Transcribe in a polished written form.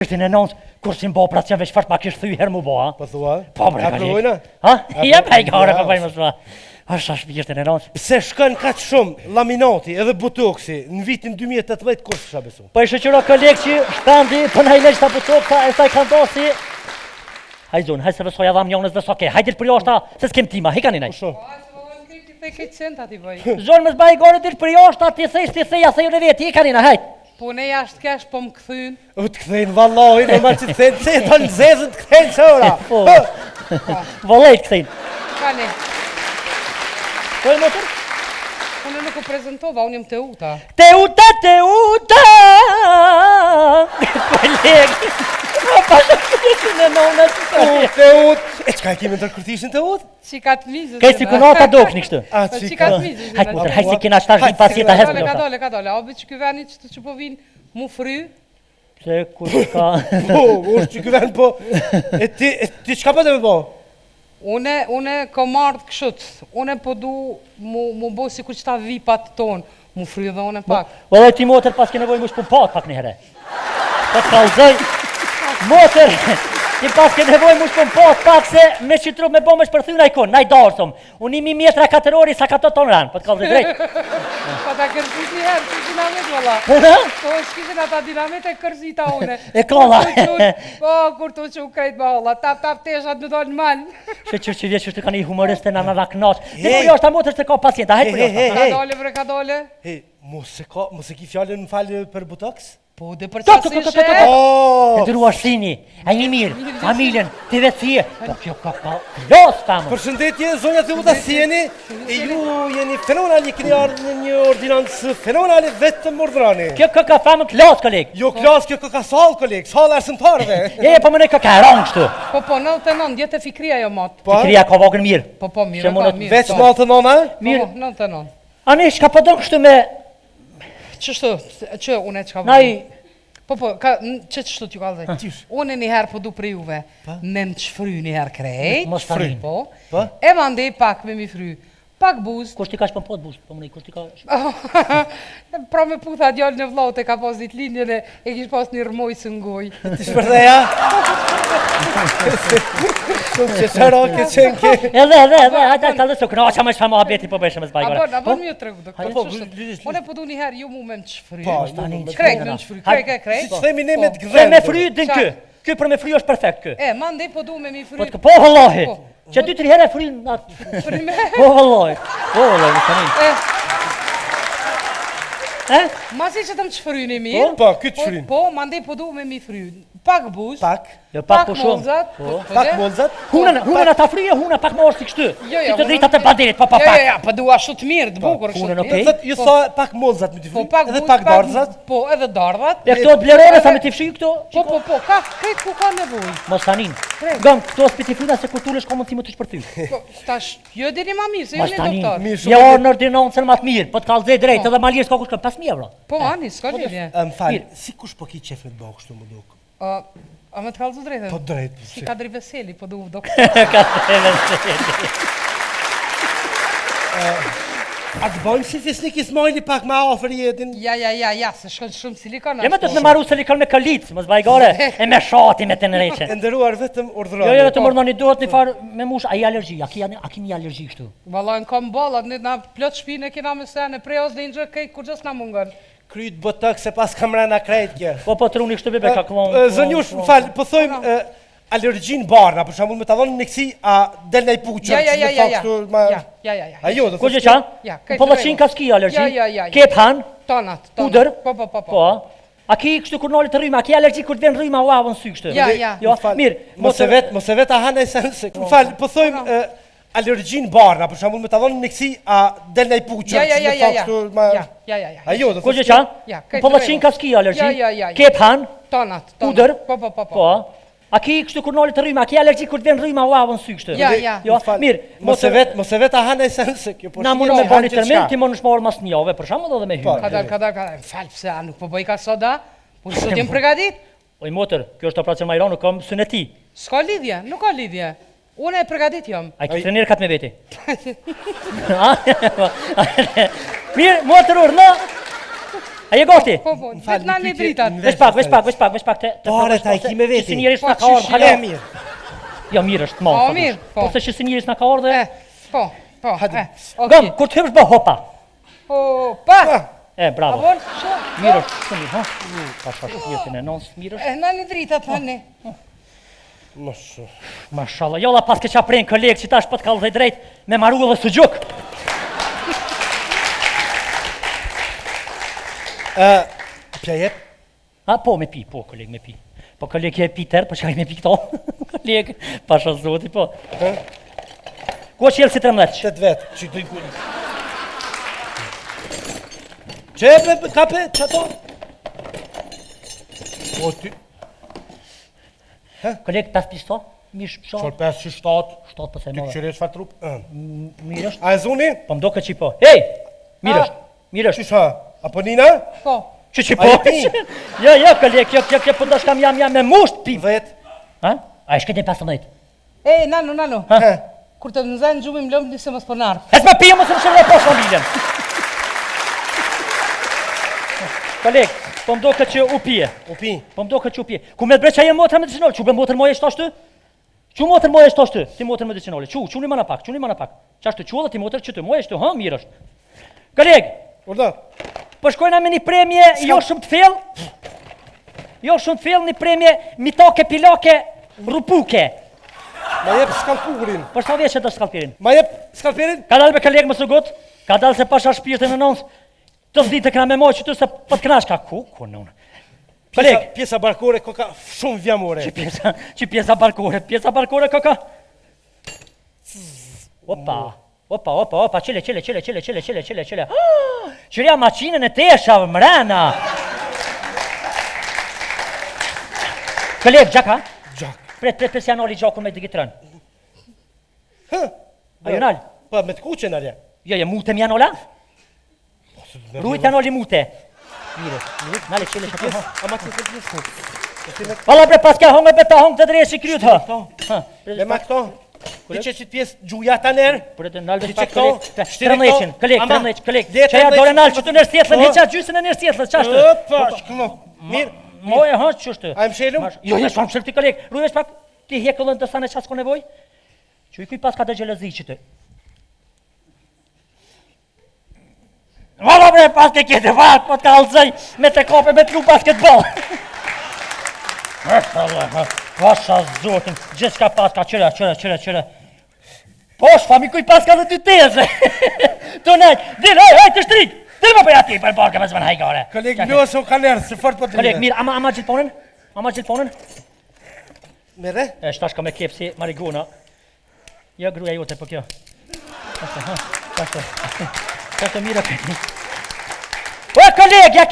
Është në nënës, kur si mbo operacion veç farë pa kishë thuj herë mu bo, ha? Po thua? Po, bre, ka provojna? Ha? Ja, pa i gare, pa i më shua. Ashtë është në nënës. Pse shkën kaq shumë laminati edhe botoksi në vitin 2018 kur s'ka besu? Po i shoqëro kolegë që shpandi, po na i leq ta botoksa, e saj kanë dosi. Haj zonë, haj se vësoja dham njonës dhe soke, hajde për jashta, se s'kem tima, hikani nej. Zonë më zbaj i gore dir për jashta, ti thej, a thej në veti, hikani na, hajt. Po ne jashtë kesh po më këthyn. U të këthejnë vallahi, në marë që të thejnë, se të në zezën të këthejnë qëra. Vallaj të këthejnë. Kani, Po e motër? unë nuk u prezentova, unë jem Teuta. Teuta! Kolegë! Pa shë në nonës. Teut! E qka e kemi në tërkërtishin Teut? Qikat mizës. Kaj si kunata dokni kështë. A Qikat mizës. Hajtë motër, hajtë si kena shtash një pasjeta hesë. Ka dole. Obi që ky veni që po vinë mu fry. Se kur ka... Po, është që këven po... E ti qka po të me po? Une kom ardhë këshët. Une po du mu bo si kur që ta vipat tonë. Mu fry dhe une pak. Vëllaj ti motër pas ke nevoj mu shpu pat pak një herë. Po të kalzoj... Motër, ti pas ke nevoj mu shpu pat pak se me që trup me bo me shpërthyna i konë, na i darsëm. Unë imi mjetra 4 ori sa ka të tonë ranë, po të kalzoj drejt. Pa ta kërzit një herë, që dinamit vëlla. Po shkishin ata dinamit e kërzita une. E kolla. Po, kur të që u krejt ma olla, tap teshat në dojnë malë. Shë që vjetë që të ka një humoriste në në knaq. Dhe për jashtë ta motër se ka pacienta, hajtë për jashtë. Ka dole. He, mos e ki fjallën më falë për botox? Po, dhe për qasishe. E dëruar sini, a një mirë, familjen, të vetësie. Po kjo ka los kamë. Përshëndetje, zonja Teuta si jeni? E ju jeni fenomenali, këni ardhë në një ordinancë fenomenali vetëm ordrani. Kjo ka famë klas, kolegë. Jo klas, kjo ka salë, kolegë, salë arsimtarve. Po më ne ka rongë shtu. Po, 99, djetë e fikria jo matë. Fikria ka vogën mirë. Po, mirë, ka mirë. Veç malë të nona? Mirë. 99. Ani, shka po dëngë shtu me... Qështu, që une që ka vëllë? Naj... Po, që qështu t'ju ka dhe? Une njëherë po du për juve, në në qëfry njëherë krejt. Mos fry. Po. E mandej pak me mi fry. Pak buz. Kur ti ka shpën pot buz, po më nej, kur ti ka... Pra me putha djallë në vllaut e ka pas dit linjën e kish pas një rëmoj së ngoj. Ti shpërdeja? Shumë që shëro ke qenë ke... Edhe, hajta ka dhe së kënaqa me shfama abeti po beshë me zbajgore. Abon mjë të regu, doktor. Une po du njëherë ju mu me në qëfry. Po, krejt me në qëfry, krejt. Si që themi ne me të Se gdhendë. me fry din kë. Kë për me fry është perfekt kë. Mandej po du me mi fry. Po vëllahi. Që 2-3 herë e fry në atë... Fryme. Po vëllahi, më stanin. Masi që të më qëfryni mirë. Po, këtë qëfrynë. Po, mandej po du me mi fry. Pak buz. Pak. Jo, pak po shumë. Pak molzat. Huna ta fryje, huna pak më orë si kështu. Jo, Si të dritat e baderit, pa pak. Jo, po dua shumë të mirë, të bukur. Hunën okej. Ju sa pak molzat me t'i Po, fry, pak edhe buz, pak dardhzat. Po, edhe dardhat. E këto blerone sa me t'i fshi këto? Po, ka, krejt ku ka nevoj. Mos tanin. Gëm, këto s'pi t'i fryna se kur t'ulesh ka mundësi më të shpërthy. Po, tash, jo dini ma mirë, se Mos ju një tanin. doktor. Ja orë në ordinancën më të mirë, po t'kallëzej drejt, edhe ma lirë s'ka kush ka 5.000 euro. Po, ani, s'ka lidhje. Më falë, si kush po ki qef me të bëhë kështu më duk? A me të kallëzu drejtë? Po drejt. Si Kadri Veseli, po du doktor. A të bojmë si fisnik i smajli pak ma afer jetin? Ja, se shkën shumë silikon. Ja me të të maru silikon me kalicë, mos bajgore, e me shati me të nëreqe. E ndëruar vetëm urdhërani. Jo, vetëm urdhërani, duhet një farë me mush, a i alergji, a ki një alergji kështu? Valla, në kom ballat, na plot shpinë e kina me sene, prej os dhe një gjë kej, kur gjës na mungën. Kryt botox se pas kam rana krejt kje. Po truni kështu bebe ka klon. Zënjush, më falë, po thojmë alergjin barna, për shambull me të dhonë në kësi, a del në i puqër, që me thakë shtu... Ja. Ajo, dhe Ku që qa? Po lëqin ka s'ki alergji? Kep han? Tonat. Pudër? Po. A ki kështu kur nollit të rryma, a ki alergji kur të vjen rryma u avën sy kështu? Ja. Mirë. Mos e vet a hana i sense. Më falë, po thojmë alergjin barna, për shambull me të dhonë në kësi, a del në i puqër, që me thakë shtu... Ja. Ajo, dhe Ku që qa? Po lëqin ka s'ki alergji? Kep han? Tonat. Pudër? Po. A ki kështu kur nollit të rryma, a ki alergji kur të vjen rryma u avën sy kështu? Ja. Mirë. Mos e vet a hana i sense. Na mundu me bani tërmin, ti më nëshmorë mas një jove, për shamë dhe me hymë. Kadar, falë pëse, a nuk po bëj ka soda? Po sot jem pregadit? Oj motër, kjo është operacion Majranu, kam syneti. S'ka lidhje, nuk ka lidhje. Unë e pregadit jam. A ki trener kat me veti? Mirë, motër urna. A je gati? Po, vetë na një dritat. Vesh pak të... Pare ta i ki me veti. Si njerës na ka Po, ardhë, E hala. mirë. Jo, mirë është, ma. O, mirë, po. Po se që si njerës na ka ardhë... Po, Hadi. Gëm, kur të hypsh bë hopa. Opa! Bravo. Avon, Mirë është, shumë mirë, ha? Pasha shpirtin e nons, mirë është. na një dritat, hani. Mosë. Mashallah, jolla pas ke qa prejnë kolegë që tash pët kallë dhe drejt me maru dhe së gjuk. Pja jep? Po, me pi, po, kolegë, me pi. Po, kolegë, e pi tërë, po që me pi këto. Kolegë, pasha zoti, po. Ko që jelë si 13? Qëtë vetë, që të i kujnë. Qepe, kape, që ato? O, ty... Kolegë, 5 pisto? Mish, Qor shatë? 5 që 7, 7 për se ty mëve. qëre shfar trup? Mirë është? A e zuni? Po mdo këtë që po. Hej! Mirë është, mirë është. Qysha? Apo Nina? Po. Që A po? je pi? Jo, kolegë, jo, po dash kam jam me musht pi. 10. Ha? A e shketin 15? Nano. Ha? Kur të nëzën gjumim lëmë nëse mos po narë. E s'ma pijë, mos më shumë dhe poshë familjen. Kolegë, po mdo këtë që u pije. U pi. Po mdo këtë që u pije. Ku me të breqa jem motra medicinale? Që bre motër moje shto ashtu? Që motër moje shto ashtu? Ti motër medicinale. Që një mana pak. Qa ashtu që dhe ti motër që të moje shtu? Ha, mirë është. Kolegë, Urda? po shkojna me një premje jo shumë të fill. Jo shumë të fill, një premje mitake, pilake, rupuke. Ma jep skalpurin. Për sa vjeç e të skalpirin? Ma jep skalperin? Ka dalë me kolegë më sugut, ka dalë se pasha shpirtin në nons, të zdi të këna me moj që tu se për të kënash ka ku në unë. Kolegë, Pjesa barkore ko ka shumë vjamore. që pjesa barkore ka. Opa, qile. Qëria maqinën e tesha mrena. Kolegë, gjaka? Gjak. Pret si anali gjakun me digitron. Hë? A ju nal? Pa, me të kuqen alje. Jo, mute mi anola? Rujt anoli mute. Mire, nale qile që të hongë. Ama të të pjesë. Valla bre pas ka hongë e beta hongë të drejë si kryut ha. Me ma këto. Ti që që të pjesë gjuja ta nërë. Për e të nalë Ti dhe që këto. kolegë, që ja dore nalë që të nërë sjetëllën, heqa gjysën e nërë sjetëllën, qashtë? Opa, shkëno. Mirë. Moje, ha, qështë? A e më shelum? Jo, shkëm shëllë ti kolegë, rruvesh pak, ti hekullën të sane qasë ko nevoj? Që i kuj pas ka të gjelëzi që të. Valla bre, pas ke kjetë vakë, po të alëzëj me të kope me të lu basketbol. Pasha zotin, gjithë ka pas ka qëre. Po, shfami kuj pas ka dhe dy teze. Të nejtë, dilë, hej, të shtrik, dilë më përja ti për barke me zëmën hajgare. Kolegë, mjosë o kanerë, se fort po të Kolegë, mirë, ama gjithponën? Mere? E, shtash ka me kepë si marigona. Jo, gruja jote, po kjo. Qashtë mirë. O, kolegë, ja